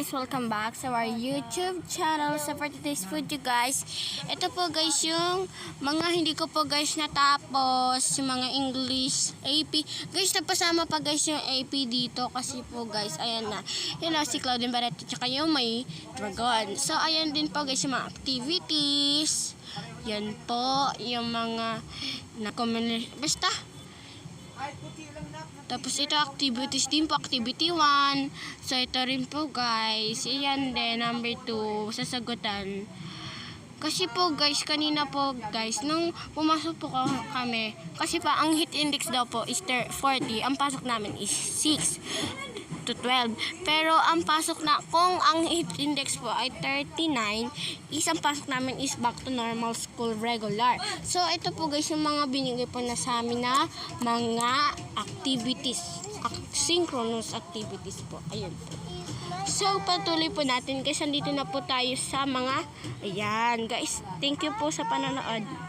guys, welcome back sa our YouTube channel. So for today's video guys, ito po guys yung mga hindi ko po guys natapos, yung mga English AP. Guys, napasama pa guys yung AP dito kasi po guys, ayan na. Yun na si Claudine Barreto, tsaka yung may dragon. So ayan din po guys yung mga activities. Yan po yung mga basta. Tapos ito activities din po, activity 1. So ito rin po guys. Ayan din, number 2, sasagutan. Kasi po guys, kanina po guys, nung pumasok po kami, kasi pa ang heat index daw po is 40. Ang pasok namin is 6 to 12. Pero ang pasok na, kung ang heat index po ay 39, is ang pasok namin is back to normal school regular. So ito po guys yung mga binigay po na sa amin na mga activities, synchronous activities po. Ayun po. So patuloy po natin guys, andito na po tayo sa mga, ayan guys, thank you po sa panonood.